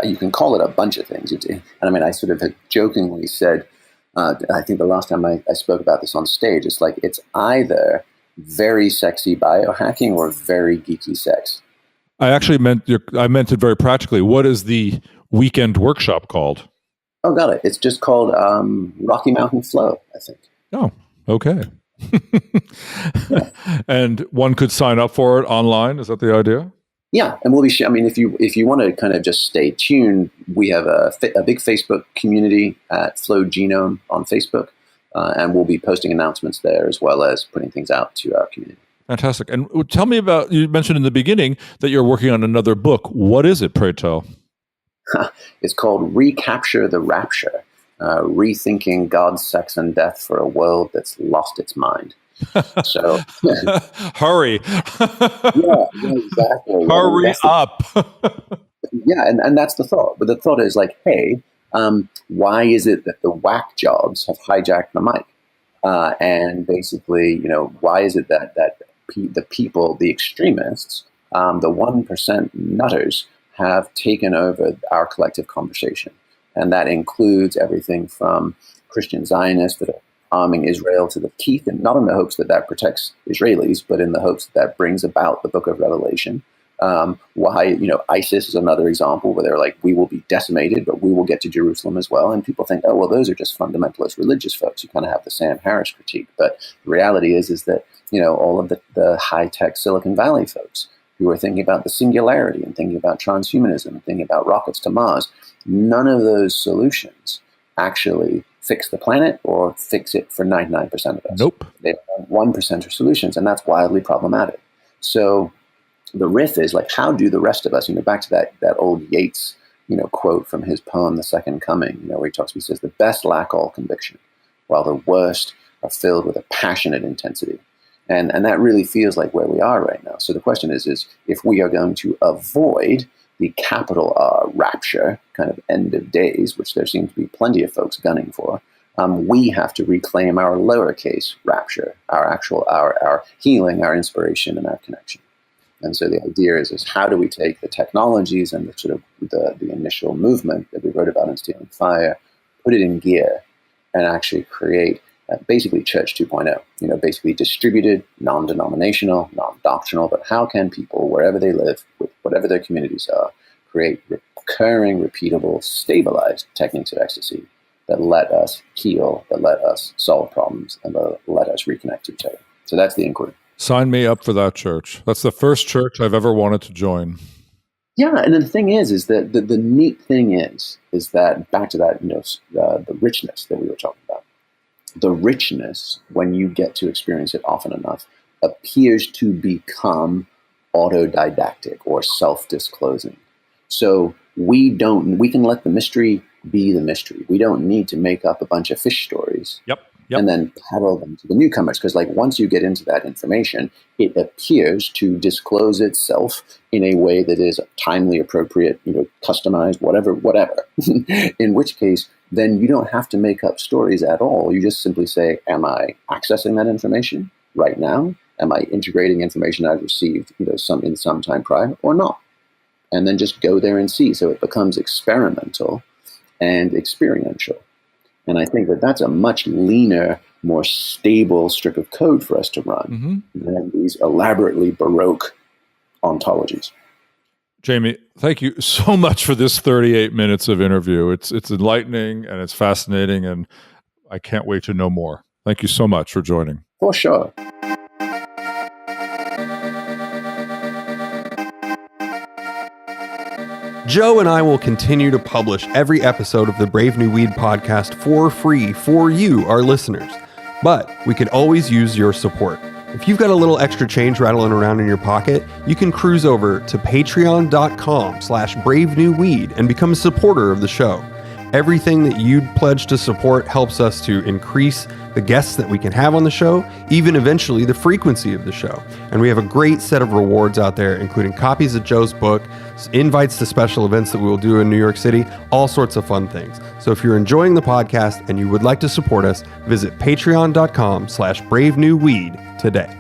you can call it a bunch of things. And I sort of jokingly said, I think the last time I spoke about this on stage, it's like it's either very sexy biohacking or very geeky sex. I actually meant it very practically. What is the weekend workshop called? Oh, got it. It's just called Rocky Mountain Flow, I think. Oh, okay. And one could sign up for it online. Is that the idea? Yeah, and we'll be. If you want to kind of just stay tuned, we have a big Facebook community at Flow Genome on Facebook, and we'll be posting announcements there as well as putting things out to our community. Fantastic. And tell me about, you mentioned in the beginning that you're working on another book. What is it, pray tell? It's called Recapture the Rapture, Rethinking God, Sex, and Death for a World That's Lost Its Mind. So hurry. Yeah, exactly. Hurry up. Yeah, and that's the thought. But the thought is like, hey, why is it that the whack jobs have hijacked the mic? And basically, why is it that the people, the extremists, the 1% nutters have taken over our collective conversation? And that includes everything from Christian Zionists that are arming Israel to the teeth, and not in the hopes that protects Israelis, but in the hopes that brings about the book of Revelation. Why, ISIS is another example where they're like, we will be decimated, but we will get to Jerusalem as well. And people think, oh, well, those are just fundamentalist religious folks. You kind of have the Sam Harris critique. But the reality is that, all of the high-tech Silicon Valley folks who are thinking about the singularity and thinking about transhumanism and thinking about rockets to Mars, none of those solutions actually fix the planet or fix it for 99% of us. Nope. They are 1%er solutions, and that's wildly problematic. So the riff is like, how do the rest of us, back to that old Yeats, quote from his poem, The Second Coming, where he says, the best lack all conviction, while the worst are filled with a passionate intensity. And that really feels like where we are right now. So the question is if we are going to avoid the capital R rapture, kind of end of days, which there seems to be plenty of folks gunning for, we have to reclaim our lowercase rapture, our healing, our inspiration, and our connection. And so the idea is how do we take the technologies and the sort of the initial movement that we wrote about in Stealing Fire, put it in gear, and actually create basically Church 2.0, basically distributed, non-denominational, non-doctrinal, but how can people, wherever they live, with whatever their communities are, create recurring, repeatable, stabilized techniques of ecstasy that let us heal, that let us solve problems, and that let us reconnect to each other. So that's the inquiry. Sign me up for that church. That's the first church I've ever wanted to join. Yeah, and the thing is that the neat thing is that back to that, the richness that we were talking about. The richness, when you get to experience it often enough, appears to become autodidactic or self-disclosing. So we can let the mystery be the mystery. We don't need to make up a bunch of fish stories. Yep. And then peddle them to the newcomers. Because once you get into that information, it appears to disclose itself in a way that is timely, appropriate, customized, whatever. In which case, then you don't have to make up stories at all. You just simply say, am I accessing that information? right now? Am I integrating information I've received, some time prior or not? And then just go there and see. So it becomes experimental and experiential. And I think that that's a much leaner, more stable strip of code for us to run than these elaborately Baroque ontologies. Jamie, thank you so much for this 38 minutes of interview. It's enlightening and it's fascinating, and I can't wait to know more. Thank you so much for joining. For sure. Joe and I will continue to publish every episode of the Brave New Weed podcast for free for you, our listeners. But we could always use your support. If you've got a little extra change rattling around in your pocket, you can cruise over to patreon.com/bravenewweed and become a supporter of the show. Everything that you'd pledge to support helps us to increase the guests that we can have on the show, even eventually the frequency of the show. And we have a great set of rewards out there, including copies of Joe's book, invites to special events that we will do in New York City, all sorts of fun things. So if you're enjoying the podcast and you would like to support us, visit patreon.com/bravenewweed today.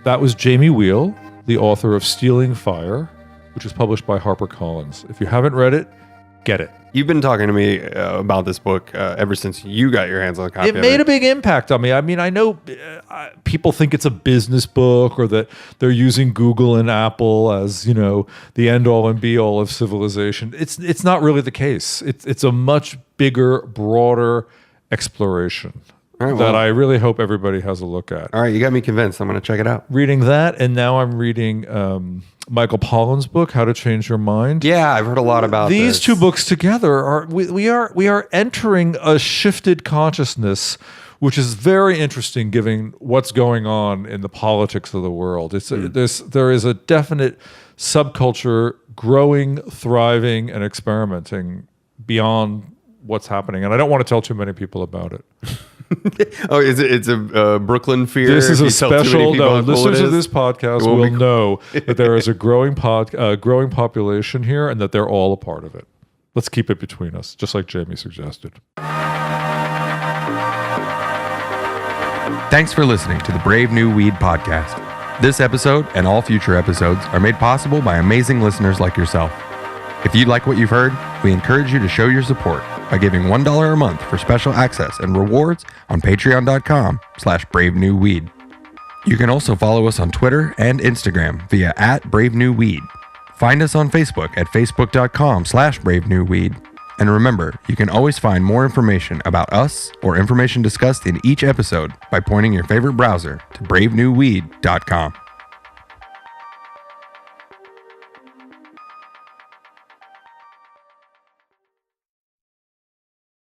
That was Jamie Wheal, the author of Stealing Fire, which is published by HarperCollins. If you haven't read it, get it. You've been talking to me about this book ever since you got your hands on a copy of it. It made a big impact on me. I mean, I know people think it's a business book or that they're using Google and Apple as, the end-all and be-all of civilization. It's not really the case. It's a much bigger, broader exploration. That I really hope everybody has a look at. All right, you got me convinced. I'm going to check it out. Reading that, and now I'm reading Michael Pollan's book, How to Change Your Mind. Yeah, I've heard a lot about these this. two books together. We are entering a shifted consciousness, which is very interesting, given what's going on in the politics of the world. There is a definite subculture growing, thriving, and experimenting beyond what's happening, and I don't want to tell too many people about it. Oh, it's a Brooklyn fear? This is a special. No, listeners of this podcast will know that there is a growing population here, and that they're all a part of it. Let's keep it between us, just like Jamie suggested. Thanks for listening to the Brave New Weed podcast. This episode and all future episodes are made possible by amazing listeners like yourself. If you like what you've heard, we encourage you to show your support by giving $1 a month for special access and rewards on patreon.com/bravenewweed. You can also follow us on Twitter and Instagram via @bravenewweed. Find us on Facebook at facebook.com/bravenewweed. And remember, you can always find more information about us or information discussed in each episode by pointing your favorite browser to bravenewweed.com.